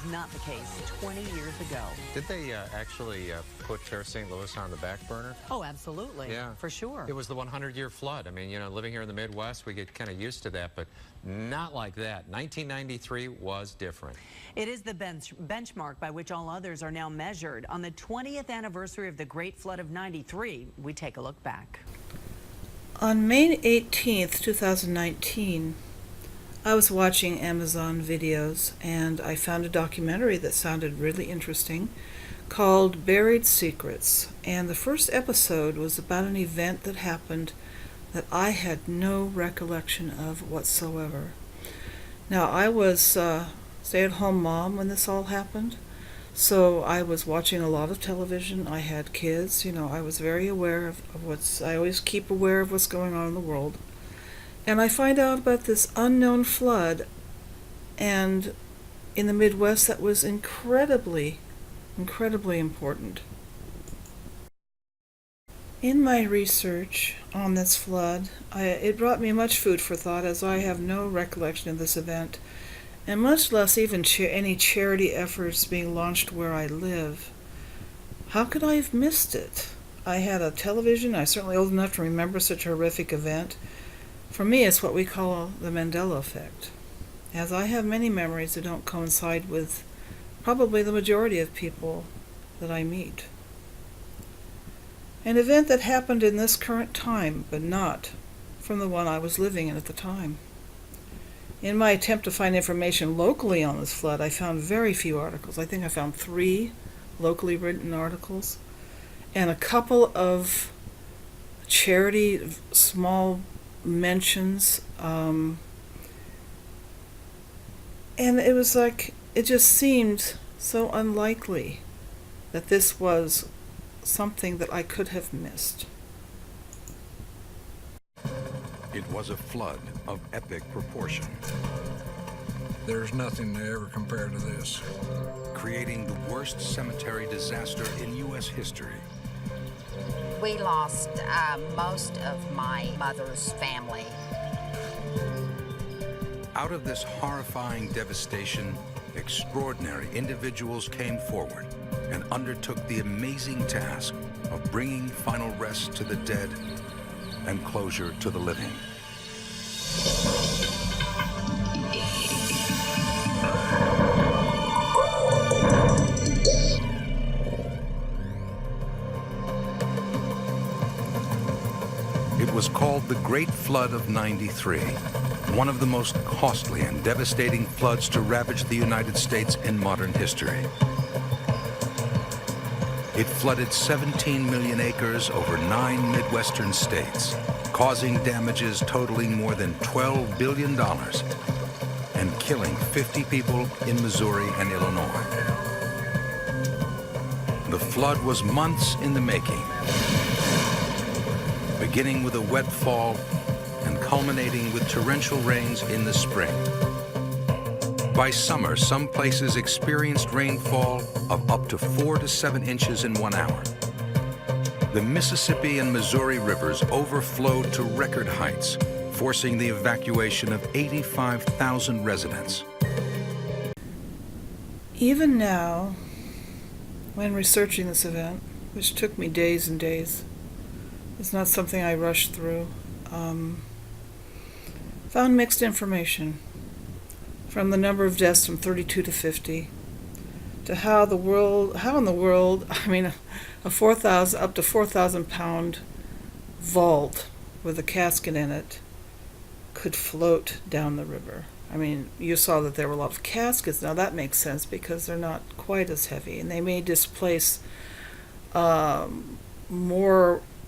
was not the case 20 years ago. Did they actually put Fair St. Louis on the back burner? Oh, absolutely. Yeah. For sure. It was the 100-year flood. I mean, you know, living here in the Midwest, we get kind of used to that, but not like that. 1993 was different. It is the benchmark by which all others are now measured. On the 20th anniversary of the Great Flood of '93, we take a look back. On May 18th, 2019, I was watching Amazon videos and I found a documentary that sounded really interesting called Buried Secrets. And the first episode was about an event that happened that I had no recollection of whatsoever. Now, I was a stay-at-home mom when this all happened, so I was watching a lot of television. I had kids, you know, I was very aware of I always keep aware of what's going on in the world. And I find out about this unknown flood, and in the Midwest that was incredibly important. In my research on this flood, it brought me much food for thought, as I have no recollection of this event, and much less even any charity efforts being launched where I live. How could I have missed it? I had a television. I'm certainly old enough to remember such a horrific event. For me, it's what we call the Mandela effect, as I have many memories that don't coincide with probably the majority of people that I meet. An event that happened in this current time, but not from the one I was living in at the time. In my attempt to find information locally on this flood, I found very few articles. I think I found 3 locally written articles and a couple of charity small mentions, and it was like, it just seemed so unlikely that this was something that I could have missed. It was a flood of epic proportion. There's nothing to ever compare to this. Creating the worst cemetery disaster in U.S. history. We lost most of my mother's family. Out of this horrifying devastation, extraordinary individuals came forward and undertook the amazing task of bringing final rest to the dead and closure to the living. It was called the Great Flood of '93, one of the most costly and devastating floods to ravage the United States in modern history. It flooded 17 million acres over 9 Midwestern states, causing damages totaling more than $12 billion and killing 50 people in Missouri and Illinois. The flood was months in the making, beginning with a wet fall and culminating with torrential rains in the spring. By summer, some places experienced rainfall of up to 4 to 7 inches in 1 hour. The Mississippi and Missouri rivers overflowed to record heights, forcing the evacuation of 85,000 residents. Even now, when researching this event, which took me days and days, it's not something I rushed through, found mixed information. From the number of deaths from 32 to 50, to how in the world, I mean, a 4,000 up to 4,000 pound vault with a casket in it could float down the river. I mean, you saw that there were a lot of caskets. Now that makes sense because they're not quite as heavy, and they may displace a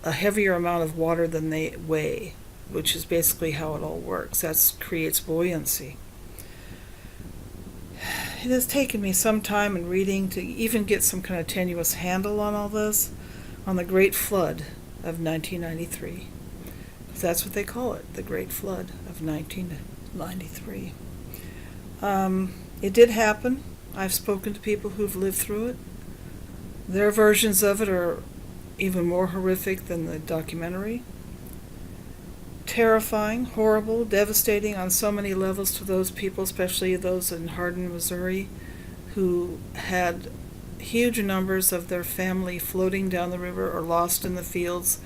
heavier amount of water than they weigh, which is basically how it all works. That creates buoyancy. It has taken me some time in reading to even get some kind of tenuous handle on all this, on the Great Flood of 1993. That's what they call it, the Great Flood of 1993. It did happen. I've spoken to people who've lived through it. Their versions of it are even more horrific than the documentary. Terrifying, horrible, devastating on so many levels to those people, especially those in Hardin, Missouri, who had huge numbers of their family floating down the river or lost in the fields,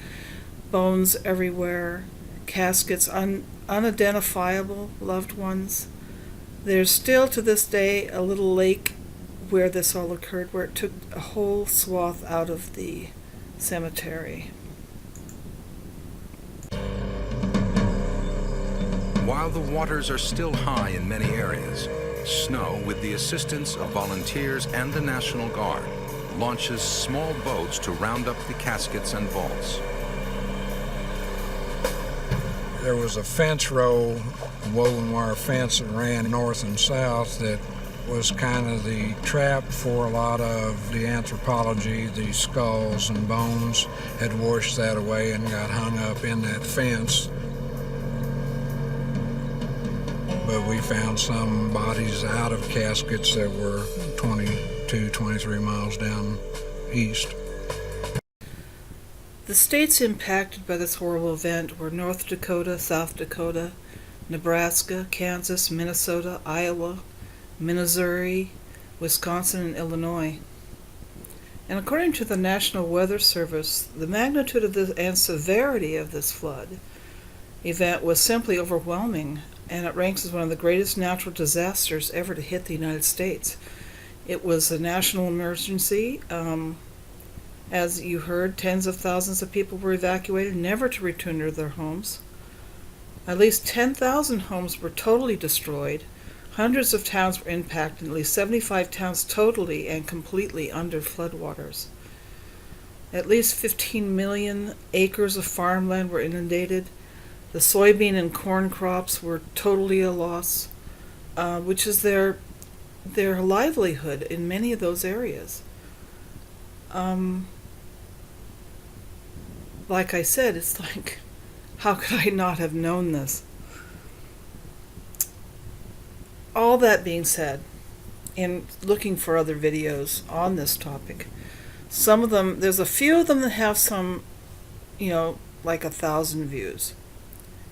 bones everywhere, caskets, unidentifiable loved ones. There's still to this day a little lake where this all occurred, where it took a whole swath out of the cemetery. While the waters are still high in many areas, snow, with the assistance of volunteers and the National Guard, launches small boats to round up the caskets and vaults. There was a fence row, a woven wire fence that ran north and south that was kind of the trap for a lot of the anthropology. The skulls and bones had washed that away and got hung up in that fence. But we found some bodies out of caskets that were 22, 23 miles down east. The states impacted by this horrible event were North Dakota, South Dakota, Nebraska, Kansas, Minnesota, Iowa, Missouri, Wisconsin, and Illinois. And according to the National Weather Service, the magnitude of this and severity of this flood event was simply overwhelming, and it ranks as one of the greatest natural disasters ever to hit the United States. It was a national emergency. As you heard, tens of thousands of people were evacuated, never to return to their homes. At least 10,000 homes were totally destroyed. Hundreds of towns were impacted, and at least 75 towns totally and completely under floodwaters. At least 15 million acres of farmland were inundated. The soybean and corn crops were totally a loss, which is their livelihood in many of those areas. Like I said, it's like, how could I not have known this? All that being said, in looking for other videos on this topic, some of them, there's a few of them that have some, like 1,000 views.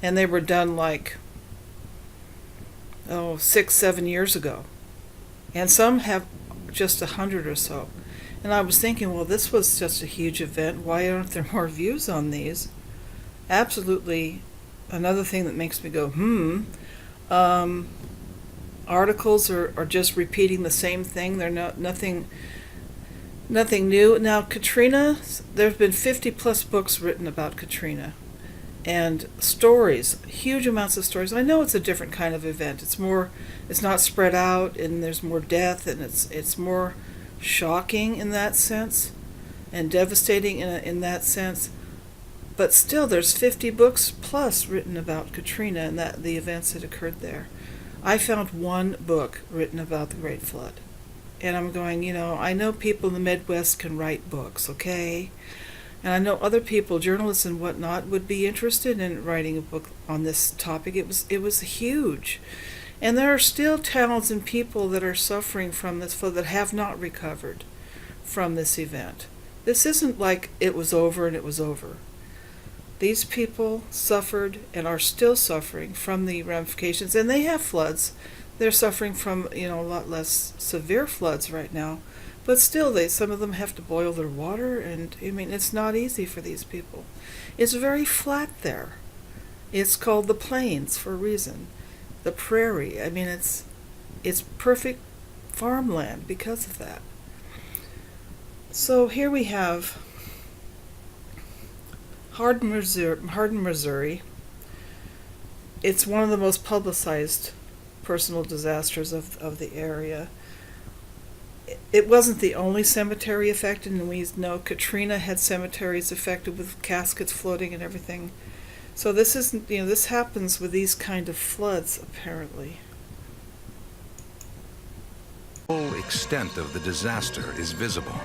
And they were done like, 6-7 years ago. And some have just 100 or so. And I was thinking, well, this was just a huge event. Why aren't there more views on these? Absolutely another thing that makes me go, articles are just repeating the same thing. They're nothing new. Now, Katrina, there's been 50 plus books written about Katrina. And stories, huge amounts of stories. I know it's a different kind of event. It's not spread out, and there's more death, and it's more shocking in that sense, and devastating in that sense. But still, there's 50 books plus written about Katrina and the events that occurred there. I found one book written about the Great Flood. And I'm going, I know people in the Midwest can write books, okay? And I know other people, journalists and whatnot, would be interested in writing a book on this topic. It was huge. And there are still towns and people that are suffering from this flood that have not recovered from this event. This isn't like it was over and it was over. These people suffered and are still suffering from the ramifications, and they have floods. They're suffering from, a lot less severe floods right now. But still, some of them have to boil their water, and it's not easy for these people. It's very flat there. It's called the plains for a reason. The prairie. It's perfect farmland because of that. So here we have Hardin, Missouri. It's one of the most publicized personal disasters of the area. It wasn't the only cemetery affected, and we know Katrina had cemeteries affected with caskets floating and everything. So this isn't, this happens with these kind of floods, apparently. The full extent of the disaster is visible.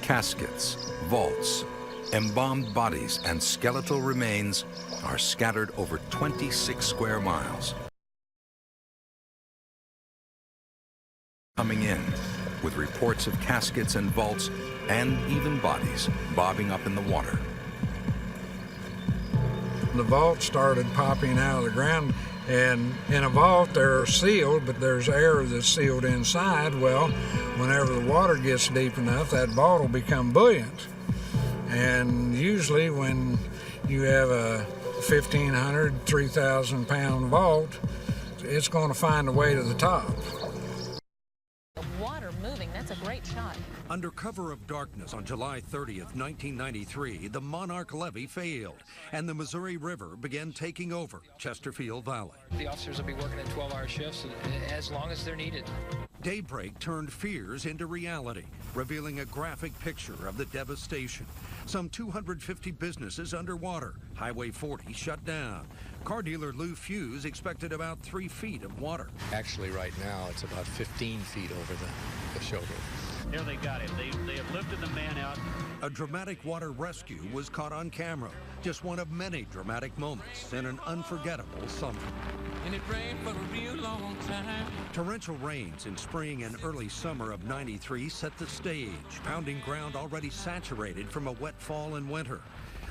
Caskets, vaults, embalmed bodies, and skeletal remains are scattered over 26 square miles. Coming in, with reports of caskets and vaults and even bodies bobbing up in the water. The vault started popping out of the ground And in a vault, they're sealed, but there's air that's sealed inside. Well, whenever the water gets deep enough, that vault will become buoyant. And usually when you have a 1,500, 3,000 pound vault, it's going to find a way to the top. The water moving, that's a great shot. Under cover of darkness on July 30th, 1993, the Monarch levee failed, and the Missouri River began taking over Chesterfield Valley. The officers will be working in 12-hour shifts as long as they're needed. Daybreak turned fears into reality, revealing a graphic picture of the devastation. Some 250 businesses underwater, Highway 40 shut down. Car dealer Lou Fuse expected about 3 feet of water. Actually, right now, it's about 15 feet over the shoulder. There they got him. They have lifted the man out. A dramatic water rescue was caught on camera. Just one of many dramatic moments in an unforgettable summer. And it rained for a real long time. Torrential rains in spring and early summer of '93 set the stage, pounding ground already saturated from a wet fall and winter.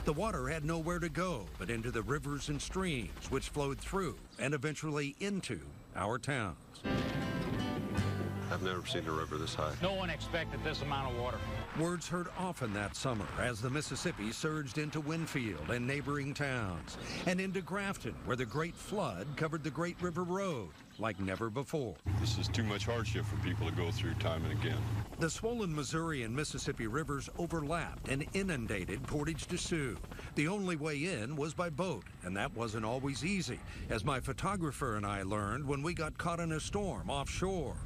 The water had nowhere to go but into the rivers and streams which flowed through and eventually into our towns. I've never seen a river this high. No one expected this amount of water. Words heard often that summer as the Mississippi surged into Winfield and neighboring towns, and into Grafton, where the Great Flood covered the Great River Road like never before. This is too much hardship for people to go through time and again. The swollen Missouri and Mississippi rivers overlapped and inundated Portage de Sioux. The only way in was by boat, and that wasn't always easy, as my photographer and I learned when we got caught in a storm offshore.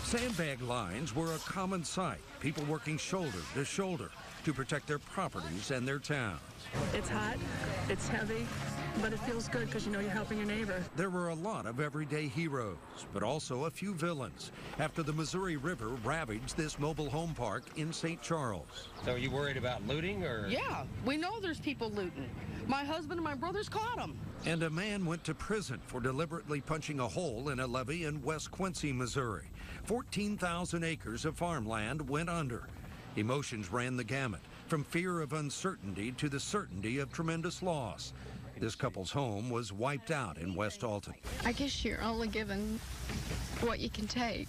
Sandbag lines were a common sight, people working shoulder to shoulder to protect their properties and their towns. It's hot, it's heavy, but it feels good because you know you're helping your neighbor. There were a lot of everyday heroes, but also a few villains after the Missouri River ravaged this mobile home park in St. Charles. So are you worried about looting or? Yeah, we know there's people looting. My husband and my brothers caught them. And a man went to prison for deliberately punching a hole in a levee in West Quincy, Missouri. 14,000 acres of farmland went under. Emotions ran the gamut, from fear of uncertainty to the certainty of tremendous loss. This couple's home was wiped out in West Alton. I guess you're only given what you can take.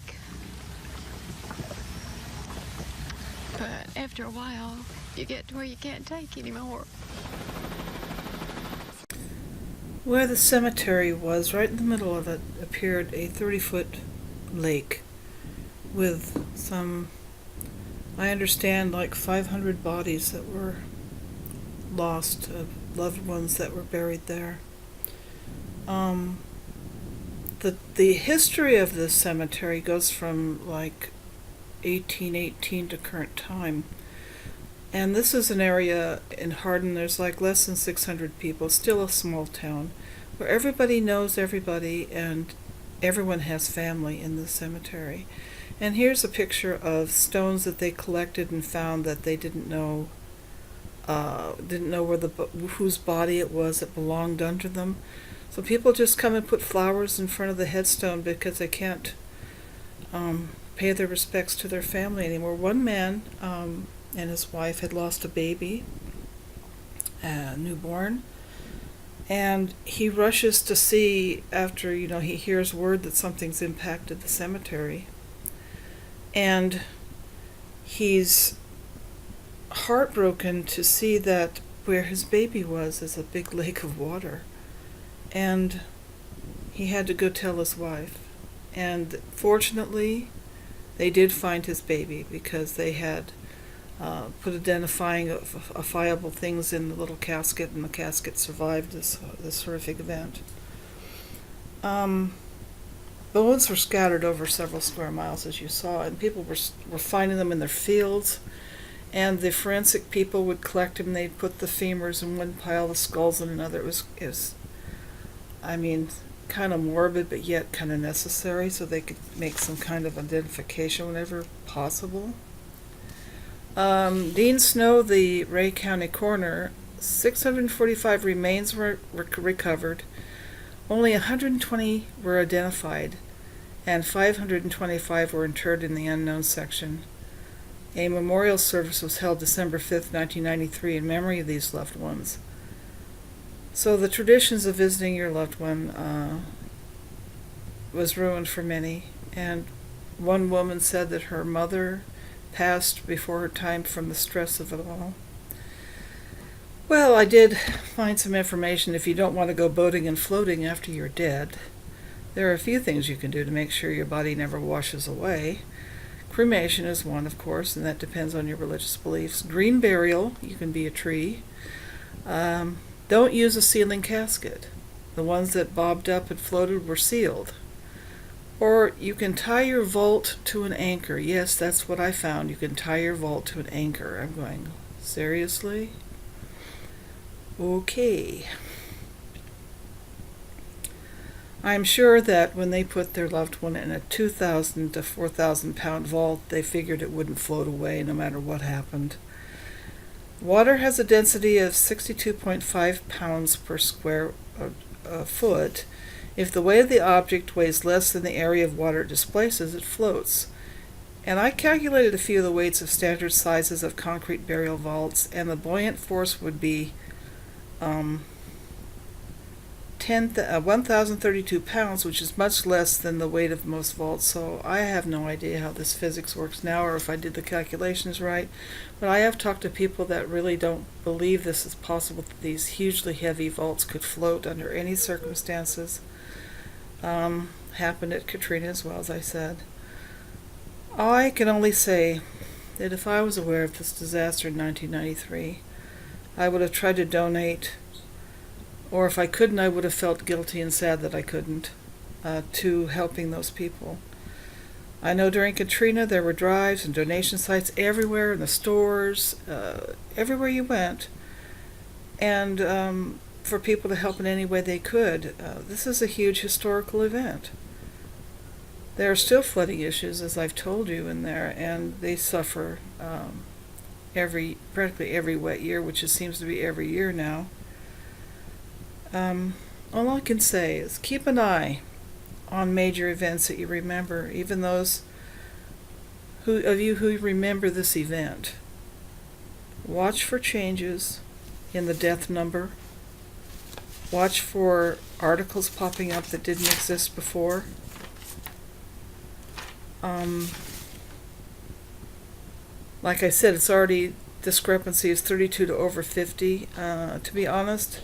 But after a while, you get to where you can't take anymore. Where the cemetery was, right in the middle of it, appeared a 30-foot lake with some, I understand, like 500 bodies that were lost, of loved ones that were buried there. The history of this cemetery goes from like 1818 to current time. And this is an area in Hardin, there's like less than 600 people, still a small town, where everybody knows everybody and everyone has family in the cemetery. And here's a picture of stones that they collected and found that they didn't know where whose body it was that belonged under them. So people just come and put flowers in front of the headstone because they can't pay their respects to their family anymore. One man and his wife had lost a baby, newborn, and he rushes to see after, he hears word that something's impacted the cemetery. And he's heartbroken to see that where his baby was is a big lake of water. And he had to go tell his wife. And fortunately, they did find his baby because they had put identifiable things in the little casket, and the casket survived this horrific event. Bones were scattered over several square miles, as you saw, and people were finding them in their fields. And the forensic people would collect them. They'd put the femurs in one pile, the skulls in another. It was kind of morbid, but yet kind of necessary, so they could make some kind of identification whenever possible. Dean Snow, the Ray County coroner, 645 remains were recovered. Only 120 were identified, and 525 were interred in the unknown section. A memorial service was held December 5th, 1993 in memory of these loved ones. So the traditions of visiting your loved one was ruined for many, and one woman said that her mother passed before her time from the stress of it all. Well, I did find some information. If you don't want to go boating and floating after you're dead, there are a few things you can do to make sure your body never washes away. Cremation is one, of course, and that depends on your religious beliefs. Green burial, you can be a tree. Don't use a sealing casket. The ones that bobbed up and floated were sealed. Or you can tie your vault to an anchor. Yes, that's what I found. You can tie your vault to an anchor. I'm going, seriously? Okay. I'm sure that when they put their loved one in a 2,000 to 4,000 pound vault, they figured it wouldn't float away no matter what happened. Water has a density of 62.5 pounds per square foot. If the weight of the object weighs less than the area of water it displaces, it floats. And I calculated a few of the weights of standard sizes of concrete burial vaults, and the buoyant force would be 1,032 pounds, which is much less than the weight of most vaults. So I have no idea how this physics works now, or if I did the calculations right. But I have talked to people that really don't believe this is possible, that these hugely heavy vaults could float under any circumstances. Happened at Katrina as well, as I said. I can only say that if I was aware of this disaster in 1993, I would have tried to donate, or if I couldn't, I would have felt guilty and sad that I couldn't, to helping those people. I know during Katrina there were drives and donation sites everywhere, in the stores, everywhere you went, and for people to help in any way they could. This is a huge historical event. There are still flooding issues, as I've told you, in there, and they suffer practically every wet year, which it seems to be every year now. All I can say is keep an eye on major events that you remember, even those of you who remember this event. Watch for changes in the death number. Watch for articles popping up that didn't exist before. Like I said, it's already, discrepancy is 32 to over 50. To be honest,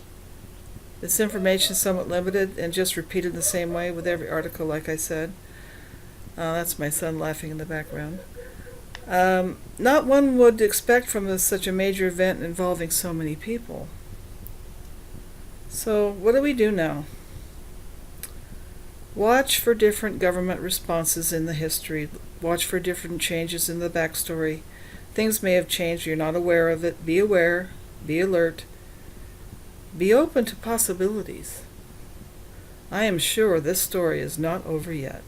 this information is somewhat limited and just repeated the same way with every article, like I said. That's my son laughing in the background. Not one would expect from such a major event involving so many people. So what do we do now? Watch for different government responses in the history. Watch for different changes in the backstory. Things may have changed. You're not aware of it. Be aware. Be alert. Be open to possibilities. I am sure this story is not over yet.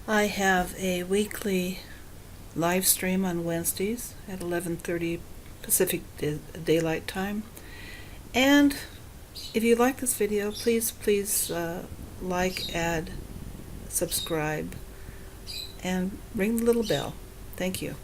I have a weekly live stream on Wednesdays at 11:30 Pacific Daylight Time. And if you like this video, please like, add, subscribe, and ring the little bell. Thank you.